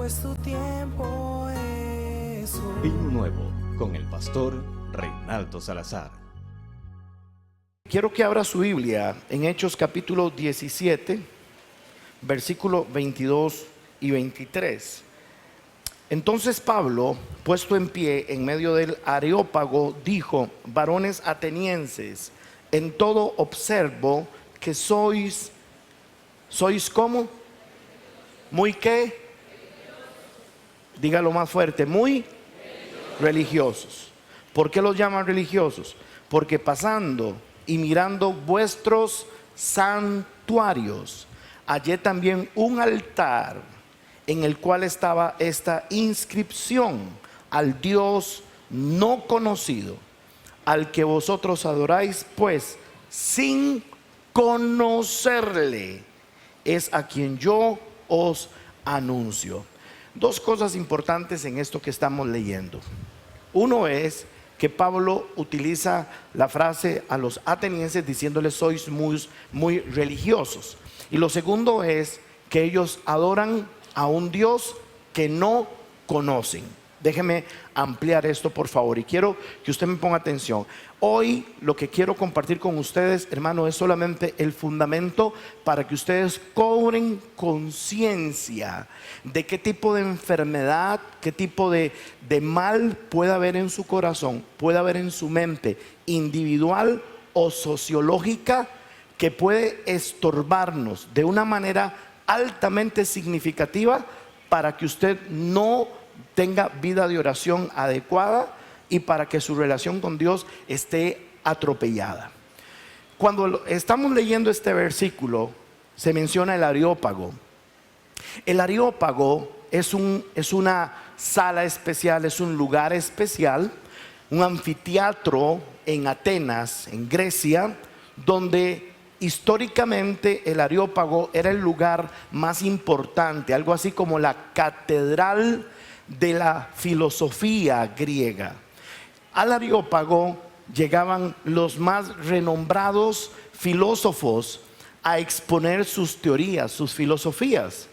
pues tu tiempo es hoy. Vino Nuevo con el pastor Reinaldo Salazar. Quiero que abra su Biblia en Hechos capítulo 17, versículos 22 y 23. Entonces Pablo, puesto en pie en medio del Areópago, dijo: varones atenienses, en todo observo que sois ¿cómo? ¿Muy qué? Dígalo más fuerte, muy religiosos. ¿Por qué los llaman religiosos? Porque pasando y mirando vuestros santuarios, hallé también un altar en el cual estaba esta inscripción: al Dios no conocido, al que vosotros adoráis, pues sin conocerle, es a quien yo os anuncio. Dos cosas importantes en esto que estamos leyendo. Uno es que Pablo utiliza la frase a los atenienses diciéndoles: sois muy religiosos. Y lo segundo es que ellos adoran a un Dios que no conocen. Déjeme ampliar esto, por favor, y quiero que usted me ponga atención. Hoy lo que quiero compartir con ustedes, hermano, es solamente el fundamento para que ustedes cobren conciencia de qué tipo de enfermedad, qué tipo de mal puede haber en su corazón, puede haber en su mente individual o sociológica, que puede estorbarnos de una manera altamente significativa para que usted no tenga vida de oración adecuada y para que su relación con Dios esté atropellada. Cuando estamos leyendo este versículo, se menciona el Areópago. El Areópago es una sala especial, es un lugar especial, un anfiteatro en Atenas, en Grecia, donde históricamente el Areópago era el lugar más importante, algo así como la catedral de la filosofía griega. Al Areópago llegaban los más renombrados filósofos a exponer sus teorías, sus filosofías.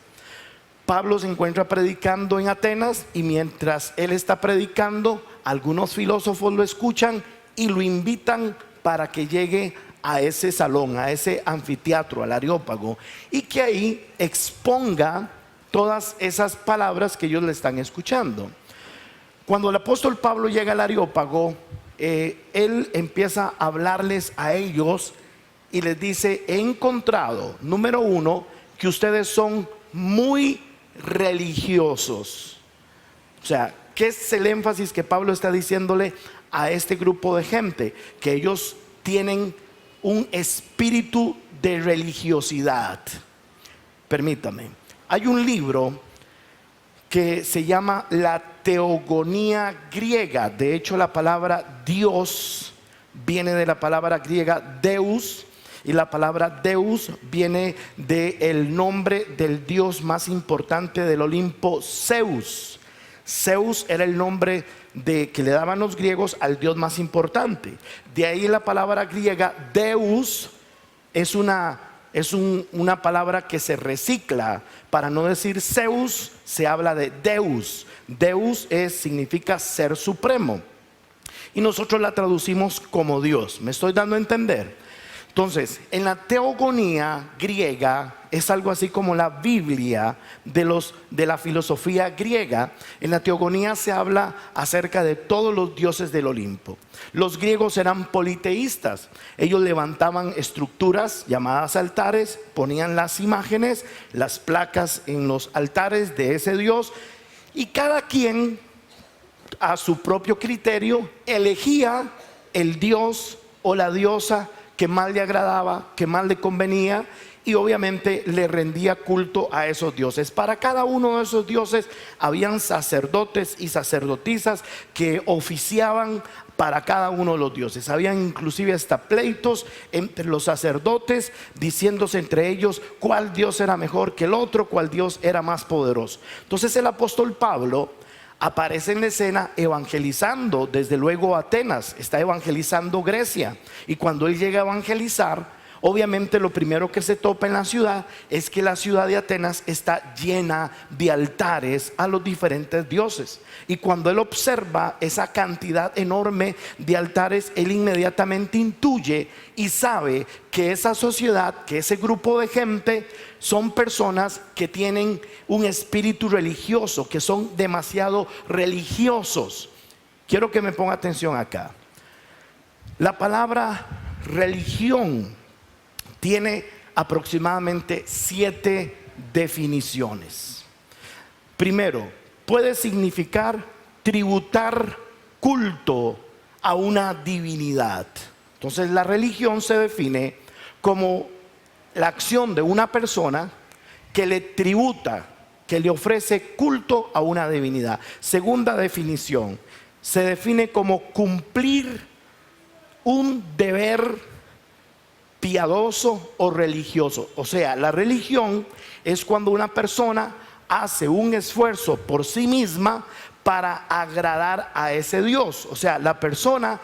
Pablo se encuentra predicando en Atenas, y mientras él está predicando, algunos filósofos lo escuchan y lo invitan para que llegue a ese salón, a ese anfiteatro, al Areópago, y que ahí exponga todas esas palabras que ellos le están escuchando. Cuando el apóstol Pablo llega al Areópago, él empieza a hablarles a ellos y les dice: he encontrado, número uno, que ustedes son muy religiosos. O sea, ¿qué es el énfasis que Pablo está diciéndole a este grupo de gente? Que ellos tienen un espíritu de religiosidad. Permítame, hay un libro que se llama La Teogonía griega. De hecho, la palabra Dios viene de la palabra griega Deus, y la palabra Deus viene del nombre del dios más importante del Olimpo, Zeus. Zeus era el nombre que le daban los griegos al dios más importante. De ahí la palabra griega Deus es una palabra que se recicla. Para no decir Zeus, se habla de Deus. Deus significa ser supremo, y nosotros la traducimos como Dios. ¿Me estoy dando a entender? Entonces, en la teogonía griega es algo así como la Biblia de la filosofía griega. En la teogonía se habla acerca de todos los dioses del Olimpo. Los griegos eran politeístas. Ellos levantaban estructuras llamadas altares, ponían las imágenes, las placas en los altares de ese dios, y cada quien a su propio criterio elegía el dios o la diosa que más le agradaba, que más le convenía, y obviamente le rendía culto a esos dioses. Para cada uno de esos dioses habían sacerdotes y sacerdotisas que oficiaban para cada uno de los dioses. Habían inclusive hasta pleitos entre los sacerdotes, diciéndose entre ellos cuál dios era mejor que el otro, cuál dios era más poderoso. Entonces el apóstol Pablo aparece en la escena evangelizando, desde luego Atenas, está evangelizando Grecia, y cuando él llega a evangelizar, obviamente lo primero que se topa en la ciudad es que la ciudad de Atenas está llena de altares a los diferentes dioses. Y cuando él observa esa cantidad enorme de altares, él inmediatamente intuye y sabe que esa sociedad, que ese grupo de gente son personas que tienen un espíritu religioso, que son demasiado religiosos. Quiero que me ponga atención acá. La palabra religión tiene aproximadamente 7 definiciones. Primero, puede significar tributar culto a una divinidad. Entonces la religión se define como la acción de una persona que le tributa, que le ofrece culto a una divinidad. Segunda definición, se define como cumplir un deber piadoso o religioso. O sea, la religión es cuando una persona hace un esfuerzo por sí misma para agradar a ese Dios. O sea, la persona,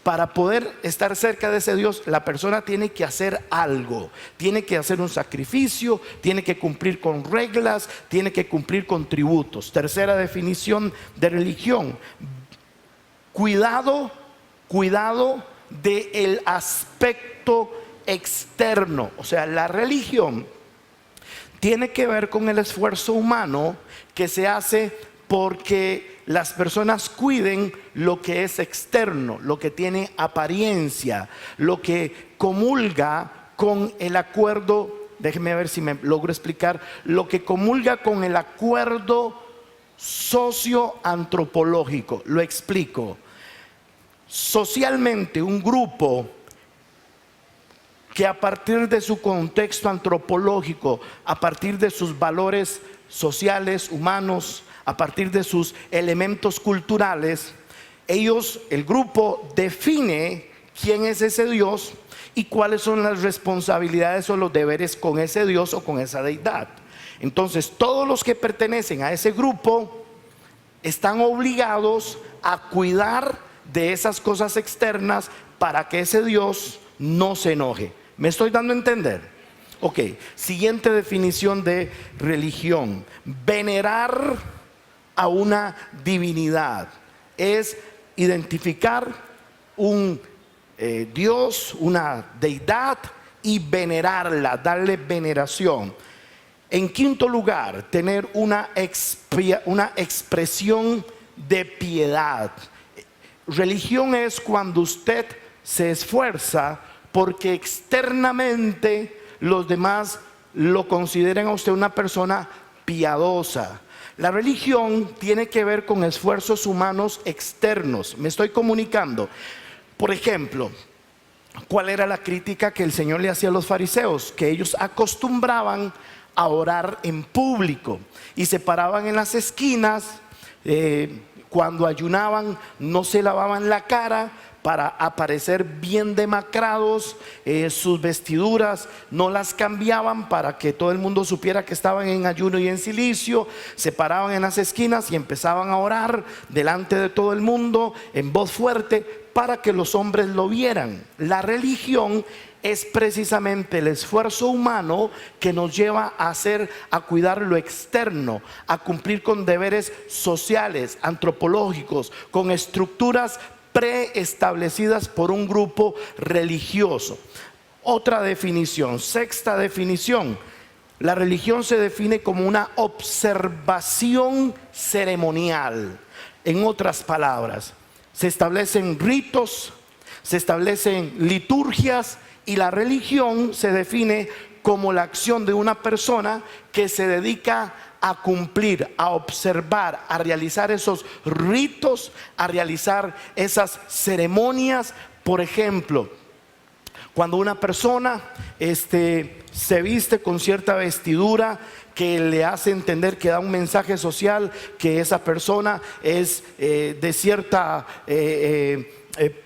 para poder estar cerca de ese Dios, la persona tiene que hacer algo, tiene que hacer un sacrificio, tiene que cumplir con reglas, tiene que cumplir con tributos. Tercera definición de religión: cuidado del aspecto externo. O sea, la religión tiene que ver con el esfuerzo humano que se hace porque las personas cuiden lo que es externo, lo que tiene apariencia, lo que comulga con el acuerdo, déjeme ver si me logro explicar, lo que comulga con el acuerdo socioantropológico. Lo explico. Socialmente, un grupo que a partir de su contexto antropológico, a partir de sus valores sociales, humanos, a partir de sus elementos culturales, el grupo define quién es ese Dios y cuáles son las responsabilidades o los deberes con ese Dios o con esa deidad. Entonces, todos los que pertenecen a ese grupo están obligados a cuidar de esas cosas externas para que ese Dios no se enoje. ¿Me estoy dando a entender? Ok, siguiente definición de religión: venerar a una divinidad. Es identificar un Dios, una deidad, y venerarla, darle veneración. En quinto lugar, tener una expresión de piedad. Religión es cuando usted se esfuerza porque externamente los demás lo consideren a usted una persona piadosa. La religión tiene que ver con esfuerzos humanos externos. Me estoy comunicando. Por ejemplo, ¿cuál era la crítica que el Señor le hacía a los fariseos? Que ellos acostumbraban a orar en público y se paraban en las esquinas. Cuando ayunaban no se lavaban la cara para aparecer bien demacrados, sus vestiduras no las cambiaban para que todo el mundo supiera que estaban en ayuno y en cilicio. Se paraban en las esquinas y empezaban a orar delante de todo el mundo en voz fuerte para que los hombres lo vieran. La religión es precisamente el esfuerzo humano que nos lleva a cuidar lo externo, a cumplir con deberes sociales, antropológicos, con estructuras preestablecidas por un grupo religioso. Otra definición, sexta definición: la religión se define como una observación ceremonial. En otras palabras, se establecen ritos, se establecen liturgias, y la religión se define como la acción de una persona que se dedica a cumplir, a observar, a realizar esos ritos, a realizar esas ceremonias. Por ejemplo, cuando una persona se viste con cierta vestidura que le hace entender, que da un mensaje social, que esa persona es de cierta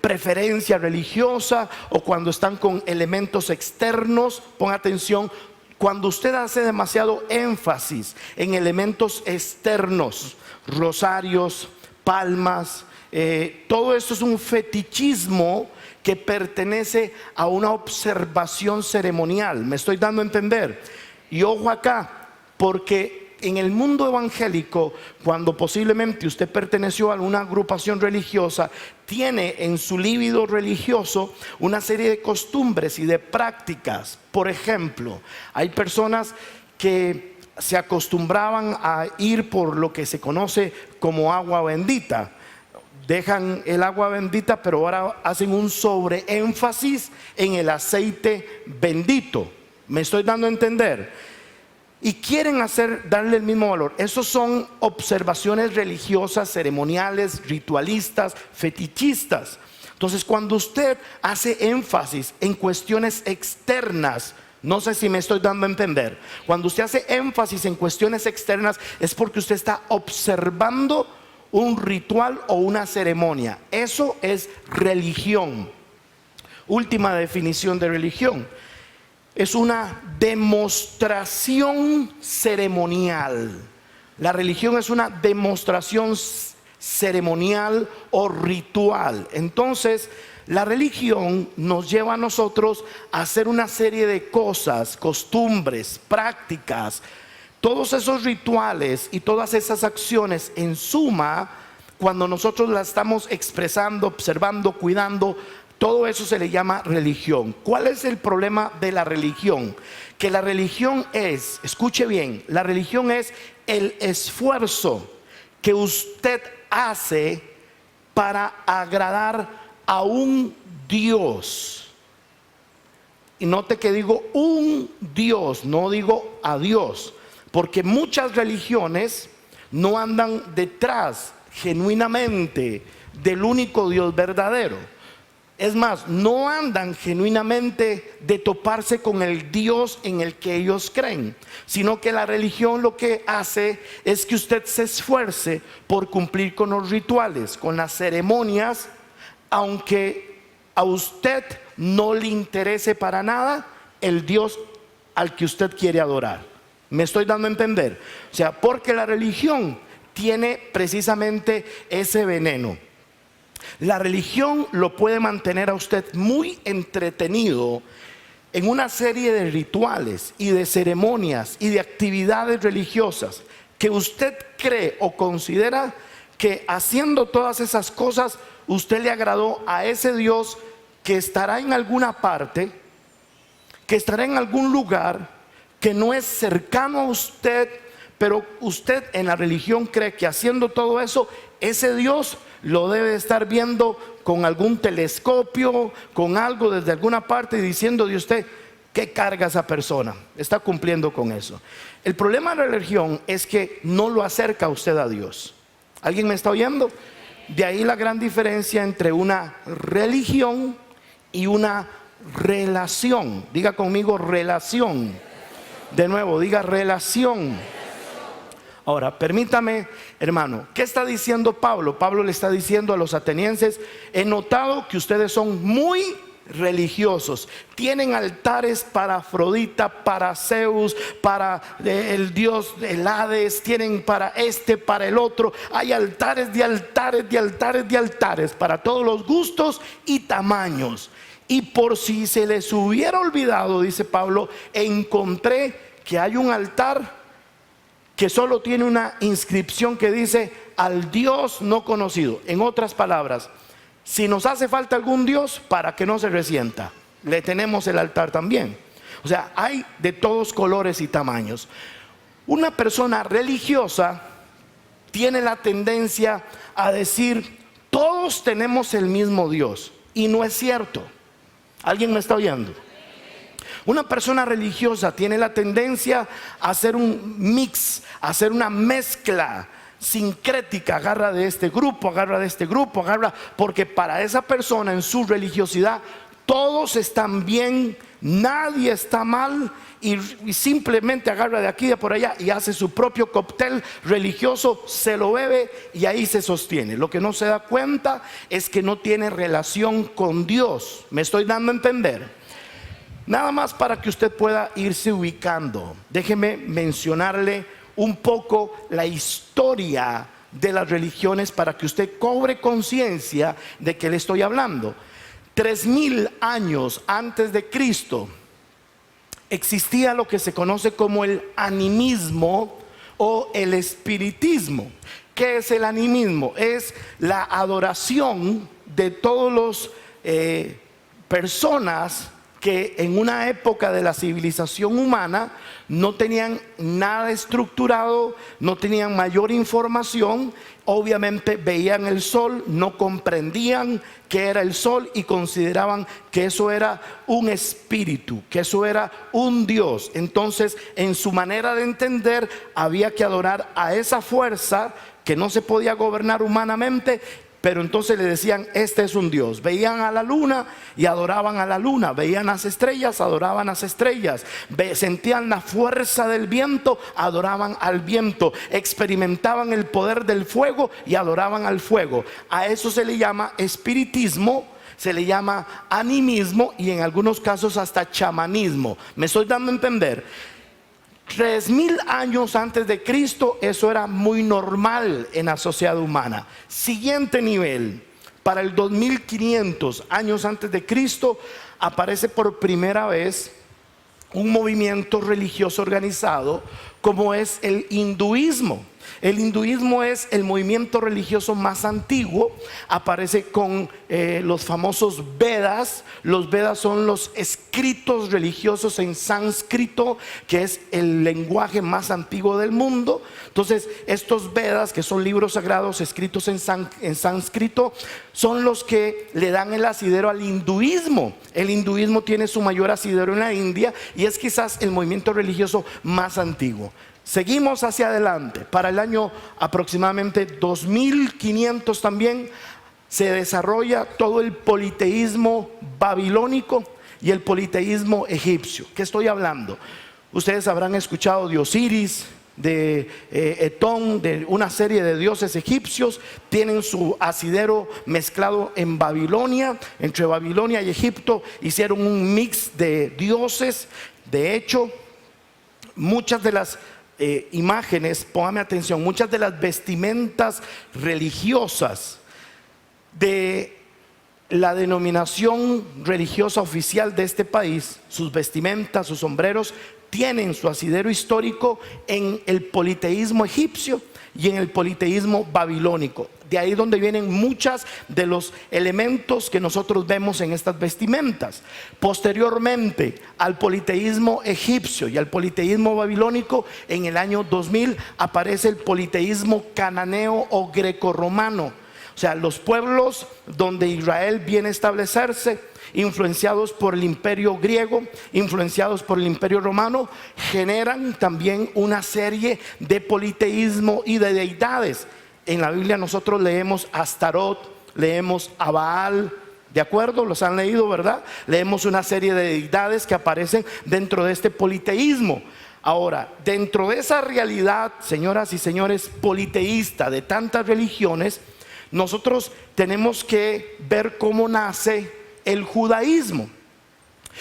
preferencia religiosa, o cuando están con elementos externos. Ponga atención: cuando usted hace demasiado énfasis en elementos externos, rosarios, palmas, todo esto es un fetichismo que pertenece a una observación ceremonial. ¿Me estoy dando a entender? Y ojo acá, porque en el mundo evangélico, cuando posiblemente usted perteneció a alguna agrupación religiosa, tiene en su líbido religioso una serie de costumbres y de prácticas. Por ejemplo, hay personas que se acostumbraban a ir por lo que se conoce como agua bendita. Dejan el agua bendita, pero ahora hacen un sobreénfasis en el aceite bendito. ¿Me estoy dando a entender? Y quieren darle el mismo valor. Esos son observaciones religiosas, ceremoniales, ritualistas, fetichistas. Entonces, cuando usted hace énfasis en cuestiones externas, no sé si me estoy dando a entender. Cuando usted hace énfasis en cuestiones externas, es porque usted está observando un ritual o una ceremonia. Eso es religión. Última definición de religión: es una demostración ceremonial. La religión es una demostración ceremonial o ritual. Entonces, la religión nos lleva a nosotros a hacer una serie de cosas, costumbres, prácticas. Todos esos rituales y todas esas acciones, en suma, cuando nosotros las estamos expresando, observando, cuidando, todo eso se le llama religión. ¿Cuál es el problema de la religión? Que la religión es, escuche bien, la religión es el esfuerzo que usted hace para agradar a un Dios. Y note que digo un Dios, no digo a Dios. Porque muchas religiones no andan detrás genuinamente del único Dios verdadero. Es más, no andan genuinamente de toparse con el Dios en el que ellos creen, sino que la religión lo que hace es que usted se esfuerce por cumplir con los rituales, con las ceremonias, aunque a usted no le interese para nada el Dios al que usted quiere adorar. ¿Me estoy dando a entender? O sea, porque la religión tiene precisamente ese veneno. La religión lo puede mantener a usted muy entretenido en una serie de rituales y de ceremonias y de actividades religiosas que usted cree o considera que haciendo todas esas cosas usted le agradó a ese Dios que estará en alguna parte, que estará en algún lugar, que no es cercano a usted, pero usted en la religión cree que haciendo todo eso, ese Dios lo debe estar viendo con algún telescopio, con algo desde alguna parte, y diciendo de usted: ¿qué carga esa persona? Está cumpliendo con eso. El problema de la religión es que no lo acerca a usted a Dios. ¿Alguien me está oyendo? De ahí la gran diferencia entre una religión y una relación. Diga conmigo: relación. De nuevo, diga: relación. Ahora, permítame, hermano, ¿qué está diciendo Pablo? Pablo le está diciendo a los atenienses: he notado que ustedes son muy religiosos, tienen altares para Afrodita, para Zeus, para el dios del Hades, tienen para este, para el otro. Hay altares de altares de altares de altares para todos los gustos y tamaños. Y por si se les hubiera olvidado, dice Pablo, encontré que hay un altar que solo tiene una inscripción que dice: al Dios no conocido. En otras palabras, si nos hace falta algún Dios, para que no se resienta, le tenemos el altar también. O sea, hay de todos colores y tamaños. Una persona religiosa tiene la tendencia a decir: todos tenemos el mismo Dios. Y no es cierto. ¿Alguien me está oyendo? Una persona religiosa tiene la tendencia a hacer un mix, a hacer una mezcla sincrética. Agarra de este grupo, agarra de este grupo, agarra, porque para esa persona en su religiosidad todos están bien, nadie está mal, y simplemente agarra de aquí y de por allá y hace su propio cóctel religioso, se lo bebe y ahí se sostiene. Lo que no se da cuenta es que no tiene relación con Dios. ¿Me estoy dando a entender? Nada más para que usted pueda irse ubicando, déjeme mencionarle un poco la historia de las religiones para que usted cobre conciencia de que le estoy hablando. 3000 años antes de Cristo existía lo que se conoce como el animismo o el espiritismo. ¿Qué es el animismo? Es la adoración de todos los personas que en una época de la civilización humana no tenían nada estructurado, no tenían mayor información. Obviamente veían el sol, no comprendían qué era el sol y consideraban que eso era un espíritu, que eso era un Dios. Entonces, en su manera de entender, había que adorar a esa fuerza que no se podía gobernar humanamente. Pero entonces le decían, este es un Dios. Veían a la luna y adoraban a la luna. Veían las estrellas, adoraban las estrellas. Sentían la fuerza del viento, adoraban al viento. Experimentaban el poder del fuego y adoraban al fuego. A eso se le llama espiritismo, se le llama animismo y en algunos casos hasta chamanismo. ¿Me estoy dando a entender? 3000 años antes de Cristo eso era muy normal en la sociedad humana. Siguiente nivel, para el 2500 años antes de Cristo aparece por primera vez un movimiento religioso organizado como es el hinduismo. El hinduismo es el movimiento religioso más antiguo. Aparece con los famosos Vedas. Los Vedas son los escritos religiosos en sánscrito, que es el lenguaje más antiguo del mundo. Entonces estos Vedas, que son libros sagrados escritos en sánscrito, son los que le dan el asidero al hinduismo. El hinduismo tiene su mayor asidero en la India y es quizás el movimiento religioso más antiguo. Seguimos hacia adelante. Para el año aproximadamente 2500 también se desarrolla todo el politeísmo babilónico y el politeísmo egipcio. ¿Qué estoy hablando? Ustedes habrán escuchado de Osiris, de Etón, de una serie de dioses egipcios. Tienen su asidero mezclado en Babilonia. Entre Babilonia y Egipto hicieron un mix de dioses. De hecho, muchas de las imágenes, póngame atención, muchas de las vestimentas religiosas de la denominación religiosa oficial de este país, sus vestimentas, sus sombreros, tienen su asidero histórico en el politeísmo egipcio y en el politeísmo babilónico. De ahí donde vienen muchos de los elementos que nosotros vemos en estas vestimentas. Posteriormente al politeísmo egipcio y al politeísmo babilónico, en el año 2000 aparece el politeísmo cananeo o grecorromano. O sea, los pueblos donde Israel viene a establecerse, influenciados por el imperio griego, influenciados por el imperio romano, generan también una serie de politeísmo y de deidades. En la Biblia nosotros leemos a Astarot, leemos a Baal, ¿de acuerdo? Los han leído, ¿verdad? Leemos una serie de deidades que aparecen dentro de este politeísmo. Ahora, dentro de esa realidad, señoras y señores, politeísta de tantas religiones, nosotros tenemos que ver cómo nace el judaísmo.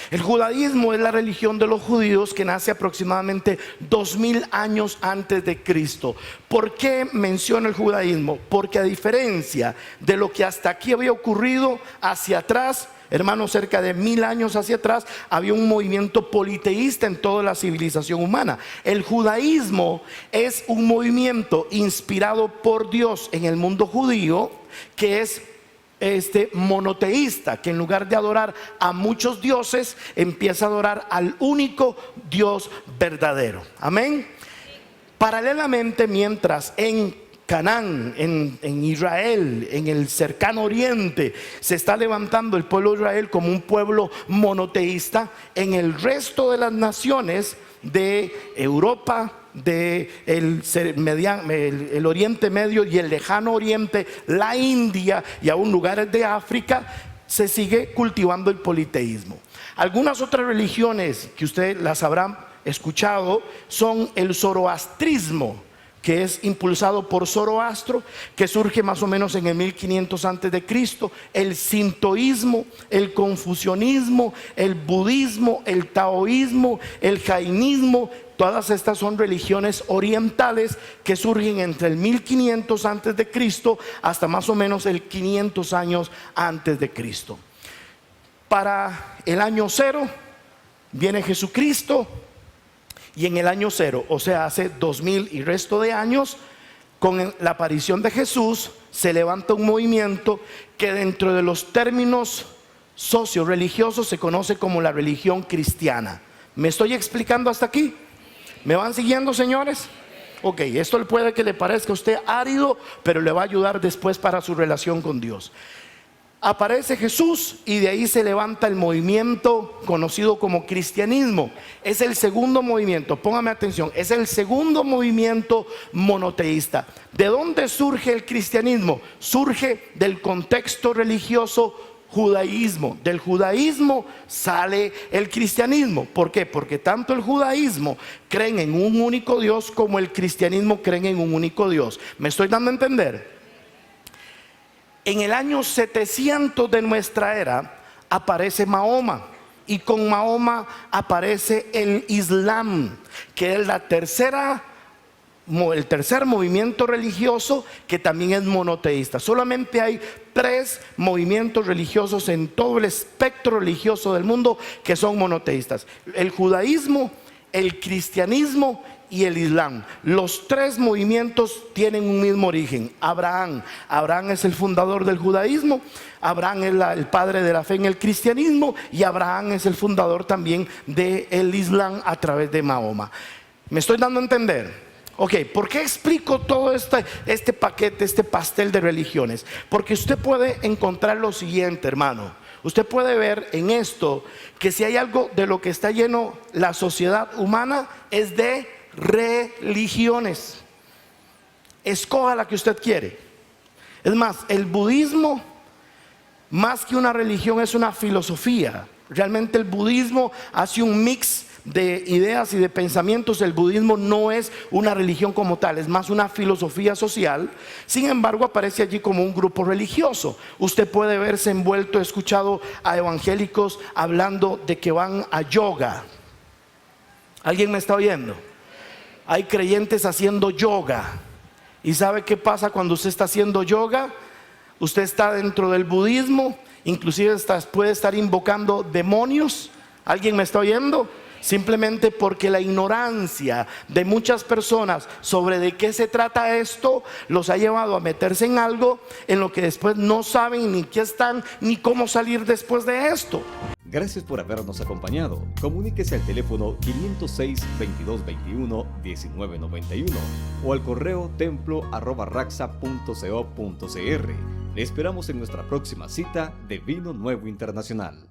El judaísmo es la religión de los judíos que nace aproximadamente 2000 años antes de Cristo. ¿Por qué menciono el judaísmo? Porque a diferencia de lo que hasta aquí había ocurrido hacia atrás, hermanos, cerca de 1000 años hacia atrás, había un movimiento politeísta en toda la civilización humana. El judaísmo es un movimiento inspirado por Dios en el mundo judío, que es monoteísta, que en lugar de adorar a muchos dioses, empieza a adorar al único Dios verdadero. Amén. Paralelamente, mientras en Canaán, en Israel, en el cercano oriente, se está levantando el pueblo de Israel como un pueblo monoteísta, en el resto de las naciones de Europa, el Oriente Medio y el lejano Oriente, la India y aún lugares de África, se sigue cultivando el politeísmo. Algunas otras religiones que ustedes las habrán escuchado son el zoroastrismo, que es impulsado por Zoroastro, que surge más o menos en el 1500 antes de Cristo, el sintoísmo, el confucianismo, el budismo, el taoísmo, el jainismo. Todas estas son religiones orientales que surgen entre el 1500 antes de Cristo hasta más o menos el 500 años antes de Cristo. Para el año 0 viene Jesucristo, y en el año 0, o sea, hace 2000 y resto de años, con la aparición de Jesús, se levanta un movimiento que dentro de los términos socio-religiosos se conoce como la religión cristiana. ¿Me estoy explicando hasta aquí? ¿Me van siguiendo, señores? Ok, esto puede que le parezca a usted árido, pero le va a ayudar después para su relación con Dios. Aparece Jesús y de ahí se levanta el movimiento conocido como cristianismo. Es el segundo movimiento, póngame atención, es el segundo movimiento monoteísta. ¿De dónde surge el cristianismo? Surge del contexto religioso judaísmo. Del judaísmo sale el cristianismo. ¿Por qué? Porque tanto el judaísmo creen en un único Dios como el cristianismo creen en un único Dios. ¿Me estoy dando a entender? En el año 700 de nuestra era aparece Mahoma, y con Mahoma aparece el Islam, que es el tercer movimiento religioso que también es monoteísta. Solamente hay 3 movimientos religiosos en todo el espectro religioso del mundo que son monoteístas: el judaísmo, el cristianismo y el Islam. Los 3 movimientos tienen un mismo origen: Abraham es el fundador del judaísmo, Abraham es el padre de la fe en el cristianismo, y Abraham es el fundador también del Islam a través de Mahoma. ¿Me estoy dando a entender? Ok, ¿por qué explico todo este paquete, este pastel de religiones? Porque usted puede encontrar lo siguiente, hermano. Usted puede ver en esto que si hay algo de lo que está lleno la sociedad humana es de religiones. Escoja la que usted quiere. Es más, el budismo, más que una religión, es una filosofía. Realmente el budismo hace un mix de ideas y de pensamientos. El budismo no es una religión como tal, es más una filosofía social. Sin embargo, aparece allí como un grupo religioso. Usted puede verse envuelto, he escuchado a evangélicos hablando de que van a yoga. ¿Alguien me está oyendo? Hay creyentes haciendo yoga. ¿Y sabe qué pasa cuando usted está haciendo yoga? Usted está dentro del budismo, inclusive puede estar invocando demonios. ¿Alguien me está oyendo? Simplemente porque la ignorancia de muchas personas sobre de qué se trata esto los ha llevado a meterse en algo en lo que después no saben ni qué están ni cómo salir después de esto. Gracias por habernos acompañado. Comuníquese al teléfono 506-2221-1991 o al correo templo@raxa.co.cr. Le esperamos en nuestra próxima cita de Vino Nuevo Internacional.